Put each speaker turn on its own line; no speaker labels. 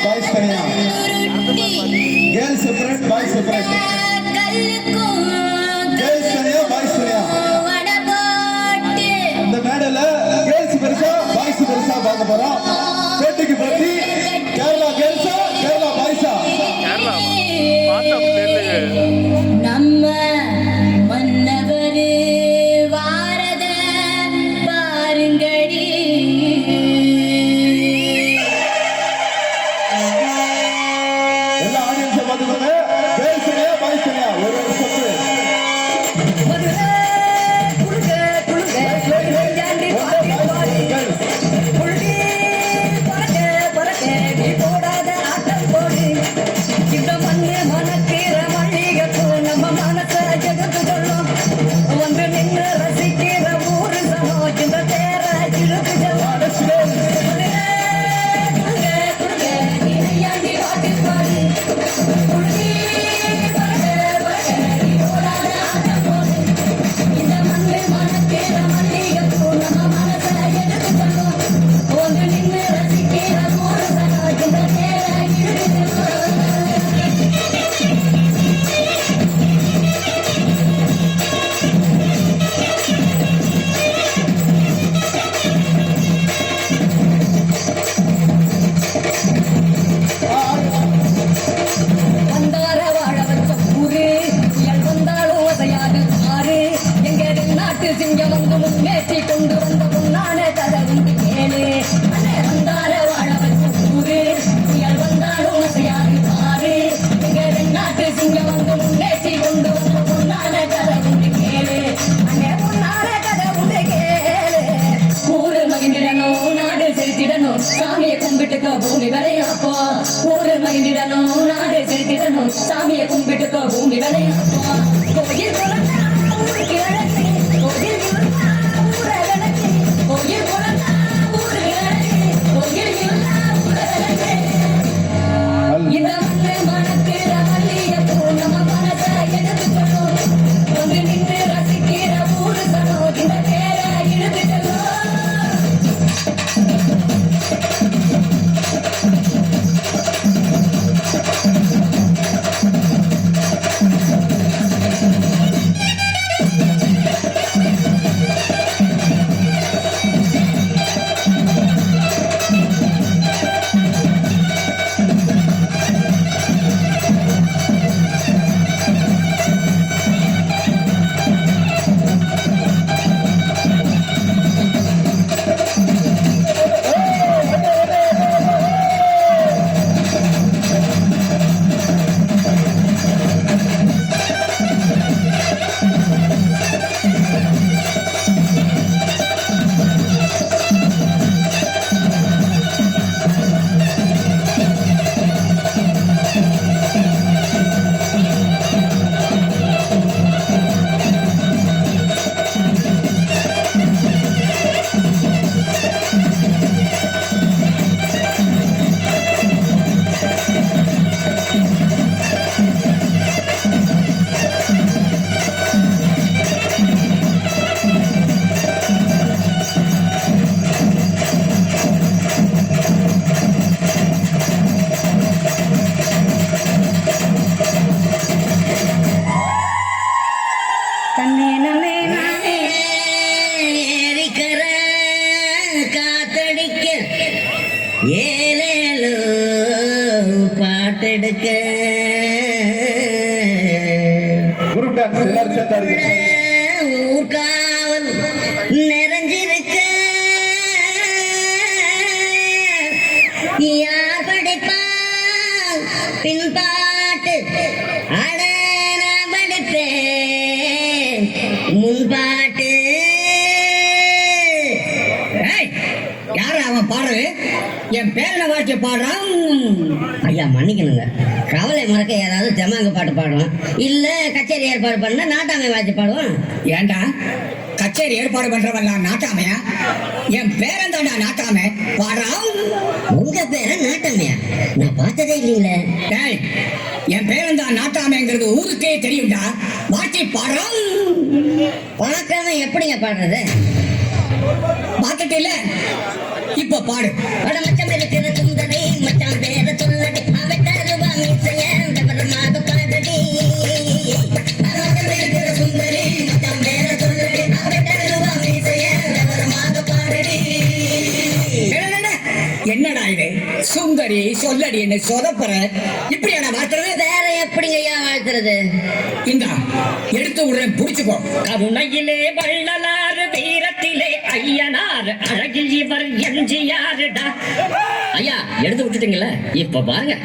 Boys தனியா. Girls separate, boys separate. Girls தனியா, boys தனியா. இந்த மேடையில கேர்ள்ஸ் பெருசா, பாய்ஸ் பெருசா பார்க்க போறோம். பேட்டிக்கு போட்டி கேரளா கேர்ள்ஸா, கேரளா பாய்ஸா?
கேரளா பார்த்தா தெரியலையே.
நம்ம மன்னவரு வாரத பாருங்கடி.
எல்லா ஆடியன்ஸை பார்த்துக்கோங்க. கேர்ள்ஸ் தனியா, பாய்ஸ் தனியா. ஒரு ஸ்டெப். சாமியை கும்பிட்டுக்கோ பூமி விளையாப்போ. ஊரு மகிழ்ந்திடணும், நாடு செலுத்திடணும். சாமியை கும்பிட்டுக்கோ பூமி விளையாப்போ. கோயில் குழந்தா ஊருக்கு அழகு, கோயில் குழந்தா ஊரை அழகு, கோயில் குழந்தா ஊருக்கு அழகு, கோயில் குழந்தா ஊரை அழகு. இந்த மண்ணு மணக்கிற மல்லிகைப்பூ நம்ம மனசை எடுத்துக்கணும். வந்து நின்று ரசிக்கிற ஊரு சனம் இந்த பேரை இழுத்துக்கணும். ஏலேலோ பாட்டெடுக்க ஊர்காவல் நிறைஞ்சிருக்க யார் படிப்பா பின்பாட்டு அட நான் படிப்பேன் முன்பாட்டு. யாரு அவன் பாடுறது? என் பேரனை வாழ்க்கை பாடுறான். ஐயா மன்னிக்கணுங்க, கவலை மறக்க ஏதாவது தெமாங்க பாட்டு பாடுவான், இல்ல கச்சேரி ஏற்பாடு பண்ண நாட்டாமை வாழ்க்கை பாடுவான்.
ஏண்டா கச்சேரி ஏற்பாடு பண்றவெல்லாம் நாட்டாமையா? என் பேரன் தாண்டா நாட்டாமை பாடுறான்.
உங்க பேரன் நாட்டாமையா? நான் பார்த்ததே இல்லைங்களே.
டேய், என் பேரன் தான் நாட்டாமைங்கிறது ஊருக்கே தெரியும்டா. வாழ்க்கை பாடுறான்.
பார்க்காம எப்படிங்க பாடுறது?
பார்த்துட்டு இல்ல, இப்ப பாடு.
மச்சான் பேர சொல்ல
வாழ்த்துறது சுந்தரி சொல்லடி என்ன சொதப்புற இப்படியா நான் வாழ்த்துறது
வேற எப்படிங்க ஐயா வாழ்த்துறது?
இந்தா எடுத்து விடுறேன் புடிச்சுக்கோ.
கருணையிலே வள்ளலாறு வீரத்திலே ஐயனார் அழகில் இவர் எம்ஜிஆருடா. ஐயா எடுத்து விட்டுட்டீங்கல்ல, இப்ப பாருங்க.